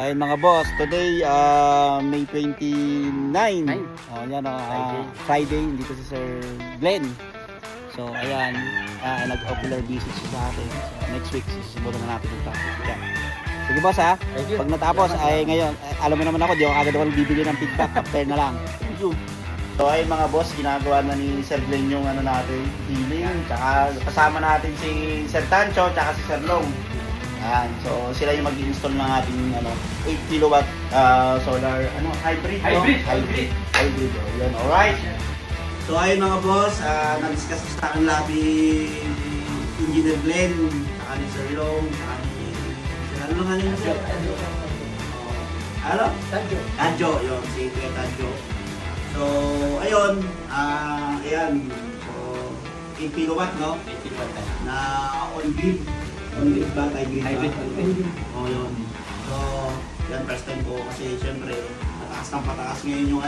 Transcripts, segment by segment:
Ayun mga boss, today May 29. Oh, yan Friday dito si Sir Glenn. So ayan, nag-ocular visit siya sa akin. So, next week susubukan na natin yung topic. Yeah. Sige boss ha. Pag natapos ay ngayon, alam mo naman ako, di ako agad ako bibigyan ng feedback after na lang. Thank you. So ay mga boss, ginagawa na ni Sir Glenn yung natin, healing. Tsaka kasama natin si Sir Tancho, tsaka si Sir Long. Ayan, so sila yung mag-install ng ating 8 kilowatt solar hybrid. Hybrid. Yun, alright. So ayun mga boss, nag-discuss sa akin lahat ni Engineer Glenn, saka ni Sir Long, saka ni ano nga nila Sir? Ano? Tadjo, yun, si Kuya Tadjo. So ayun, ayan, so 8 kilowatt no? 8 kilowatt na on-grid. On-grid ba? Hybrid. Oo, yun. So, yan first time ko kasi syempre, pataas ng pataas ngayon yung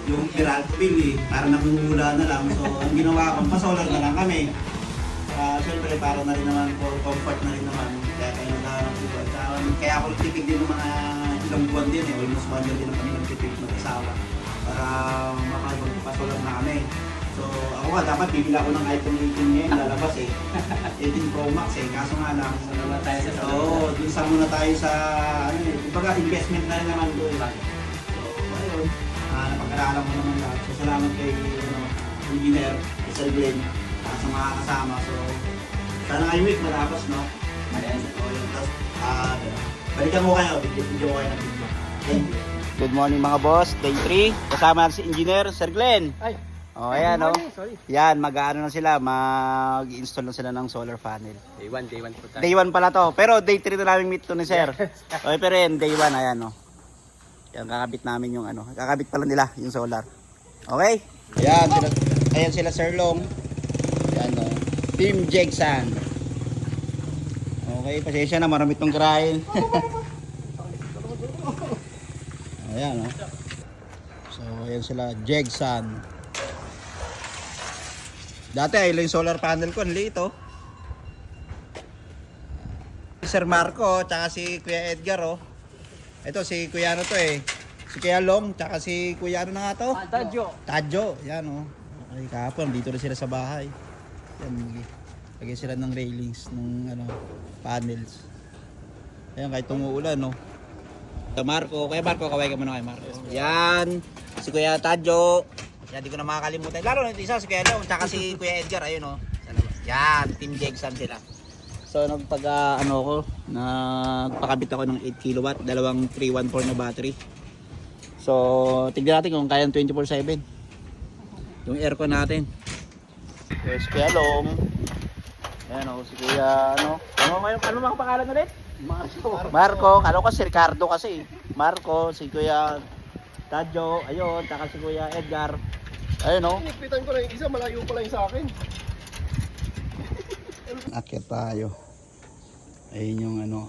yung Meralco bill para namumula na lang. So, ang ginawa ko, pa-solar na lang kami. Syempre, para na rin naman, for comfort na rin naman. Kaya kayo nagkaroon ng buwan. Kaya ako tipid din ng mga ilang buwan din almost 1 year din ang kami nagtipid mag-asawa. Para makapag-pa-solar na kami. So, ako nga, dapat bibila ko ng iPhone 18 ngayon, lalabas 18 Pro Max kaso nga lang. Dun sa muna tayo sa, kumbaga investment na rin naman doon. So, ayun, napag-aralan ko naman lahat. So, salamat kay, Engineer, Sir Glenn, sa mga kasama. So, sana ngayong week matapos, no? So, yun, tapos, balikan ko kayo, video ko kayo ng video. Thank you. Good morning mga boss, day 3. Kasama natin si Engineer, Sir Glenn. Ay. Oh, ayan Yan, mag-aano na sila, mag-install na sila ng solar panel. Day 1 po tayo. Day 1 pala to. Pero day 3 na namin meet to ni Sir. Okay, pero yan, day 1, ayan Yan, kakabit namin yung kakabit pala nila yung solar. Okay? Ayan sila Sir Long. Ayan Team Jegsan. Okay, pasensya na, marami itong garahin. Ayan So, ayan sila, Jegsan. Dati ay yung solar panel ko, ang liit Sir Marco, tsaka si Kuya Edgar Ito si Kuya si Kuya Long, tsaka si Kuya na nga to? Tadjo, yan Okay, kahapon, dito rin sila sa bahay. Yan, lagyan sila ng railings, ng panels. Ayan, kahit tumuulan Marco, Kuya Marco, kaway ka muna kay Marco. Yan, si Kuya Tadjo. Yan, di ko na makakalimutan. Lalo na isa si Kuya Long, tsaka si Kuya Edgar, ayun Yan, Team Jegsan sila. So nagpakabit ako ng 8 kilowatt, dalawang 314 na battery. So, tignan natin kung kayang 24/7. Yung aircon natin. There's Kuya Long. Ayan si Kuya ano mga pangalan ulit? Marco, kalo kasi Ricardo kasi. Marco, si Kuya Tadjo, ayun, tsaka si Kuya Edgar. Ayun Inipitan ko na yung isa, malayo pa lang sa akin. Akyat tayo. Ayun yung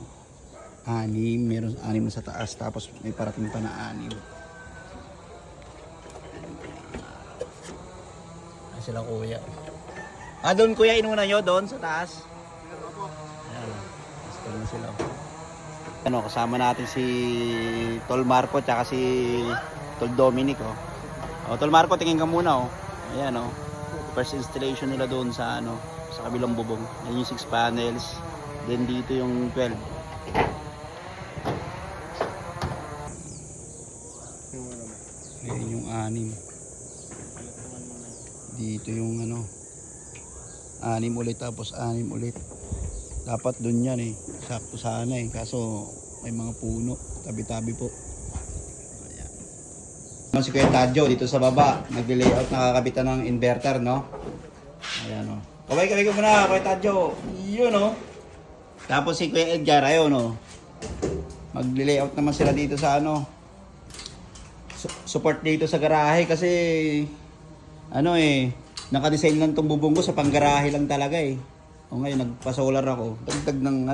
6, meron 6 sa taas, tapos may parating pa na 6. Ay sila kuya. Doon kuya, inuna nyo doon sa taas. Ayan, install na sila. Kasama natin si Tol Marco tsaka si Tol Dominic Tol Marco, tingin ka muna Ayan first installation nila doon sa sa kabilang bubong. Ayan yung 6 panels. Then dito yung 12. Ayan yung 6. Dito yung 6 ulit tapos 6 ulit. Dapat doon yan sakto sana kaso may mga puno tabi-tabi po. Si Kuya Tadjo dito sa baba, nag-layout, nakakabitan ng inverter, Ayan Kaway ko muna, Kuya Tadjo. Yun Tapos si Kuya Edgar, ayun mag-layout naman sila dito sa support dito sa garahe kasi naka-design lang tong bubong ko sa panggarahe lang talaga ngayon nagpa-solar ako. Dagdag ng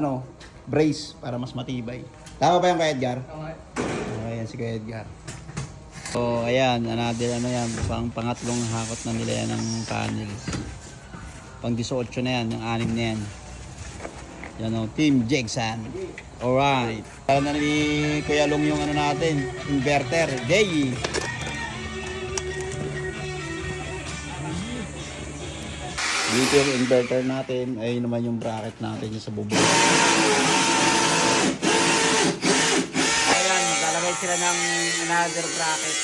brace para mas matibay. Tama ba yan Kuya Edgar? Ayan si Kuya Edgar. So ayan, another pangatlong hakot na nila yan ng panels. Pang 18 na yan, yung 6 na yan. Yan o, Team Jegsan. Alright. Kaya na ni Kuya Long yung ano natin, inverter. Day. Dito yung inverter natin. Ayun naman yung bracket natin yung sa bubong. Ayan, lalagay sila ng another bracket.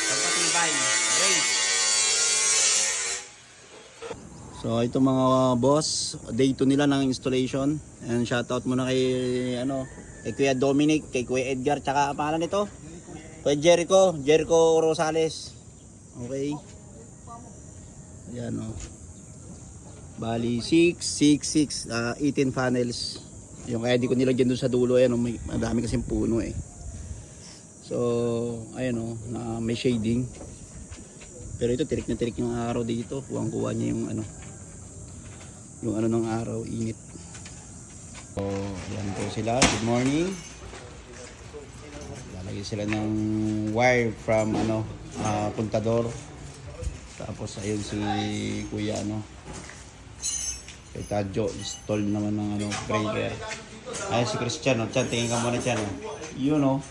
Pagpatibay. Race. So ito mga boss, day 2 nila ng installation. And shoutout muna kay kay Kuya Dominic, kay Kuya Edgar, tsaka pangalan nito? Kuya Jericho Rosales. Okay. Ayan o. Bali 18 panels. Yung kaya di ko nilagyan doon sa dulo, ayan o, madami kasing puno eh. So ayan o, na may shading. Pero ito tirik na tirik yung araw dito. Kuwang-kuha niya yung ng araw, init. So, yan po sila. Good morning. Lalagay sila ng wire from puntador. Tapos ayun si Kuya kay Tadjo, install naman ng breaker. Ayun si Christian, Chan, tingin ka muna Chan. Yun o.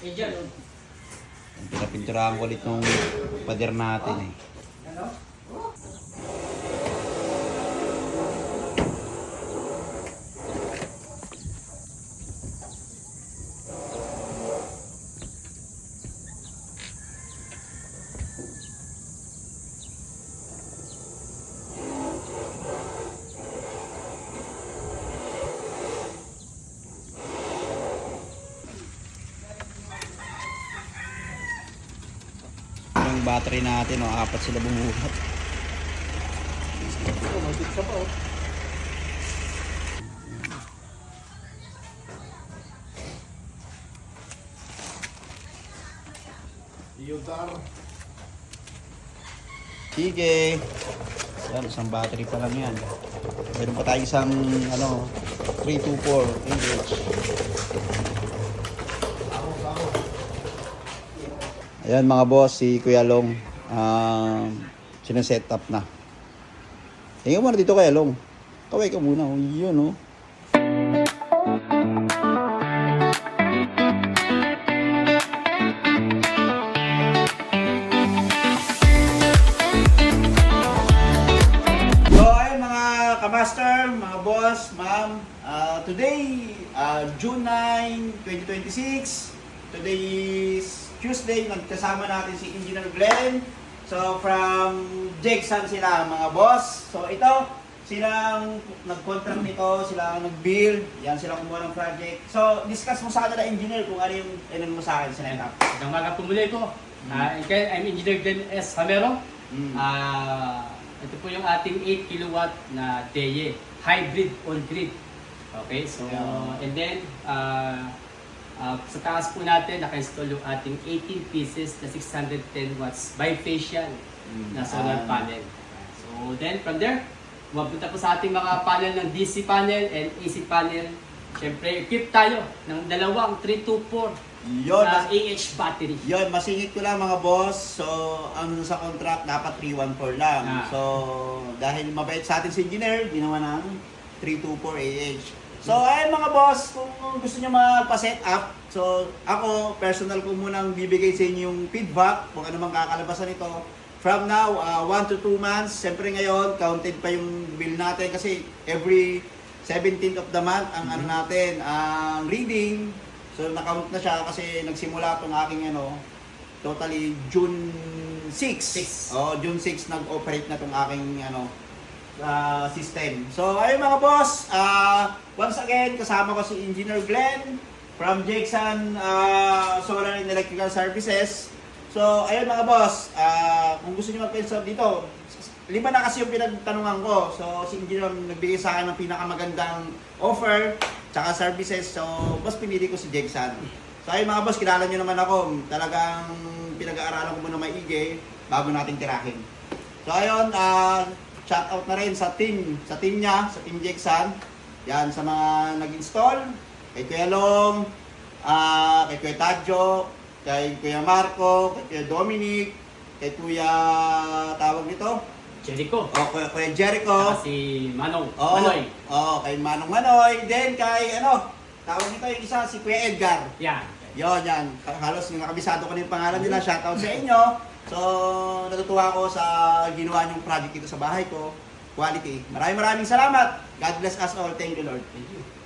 Pinapinturahan ko ulit nung pader natin eh. Yung battery natin, apat sila bumuhat. Magit ka pa Iyodar. Sige. Yan, isang battery pa lang yan. Meron pa tayo isang 324 English. Ayan mga boss, si Kuya Long sineset up na. Tingnan mo na dito Kuya Long. Kaway ka muna. Yun o. Master, mga boss, ma'am, today, June 9, 2026, today is Tuesday, nagkasama natin si Engineer Glenn. So, from Jegsan sila, mga boss. So, ito, silang nag-contract nito, silang nag-build, yan sila kumuha ng project. So, discuss mo sa kanila, Engineer, kung ano yung mo sa akin, sinet up. Magandang maga po muli po. I'm Engineer Glenn S. Hamero. Ito po yung ating 8 kilowatt na DEA, hybrid on-grid. Okay, so, and then, sa taas po natin, naka-install yung ating 18 pieces na 610 watts bifacial na solar panel. So, then, from there, mapunta po sa ating mga panel ng DC panel and AC panel. Siyempre, equip tayo ng dalawang 324 Yun, AH battery. Yun, masingit ko lang mga boss. So, ang sa contract dapat 314 lang. So, dahil mabait sa atin si engineer, ginawa ng 324 AH. So, ayun mga boss, kung gusto niyo magpa-set up, so ako, personal ko munang bibigay sa inyo yung feedback kung ano mang kakalabasan nito. From now, 1 to 2 months, siyempre ngayon, counted pa yung bill natin kasi every 17th of the month, ang natin, ang reading. So, na-count na siya kasi nagsimula itong aking totally June 6. June 6 nag-operate na itong aking system. So, ayun mga boss, once again, kasama ko si Engineer Glenn from Jegsan Solar and Electrical Services. So, ayun mga boss, kung gusto niyo mag-install dito, 5 na kasi yung pinagtanungan ko. So, si Engineer nagbigay sa akin ng pinakamagandang offer tsaka services. So, boss, pinili ko si Jegsan. So, ayun mga boss, kilala nyo naman ako. Talagang pinag-aaralan ko muna maigi bago natin tirahin. So, ayun, shout out na rin sa team niya, sa team Jegsan. Yan, sa mga nag-install. Kay Kuya Long, kay Kuya Tadjo, kay Kuya Marco, kay Kuya Dominic, kay Kuya, tawag nito, Jericho. O, Kuya Jericho. Saka si Manong. Oo, Manoy. kay Manong Manoy. Then kay, tawag nito yung isa, si Kuya Edgar. Yan. Yan. Halos nakabisado ko na yung pangalan nila. Shoutout sa inyo. So, natutuwa ako sa ginawa niyong project dito sa bahay ko. Quality. Maraming salamat. God bless us all. Thank you, Lord. Thank you.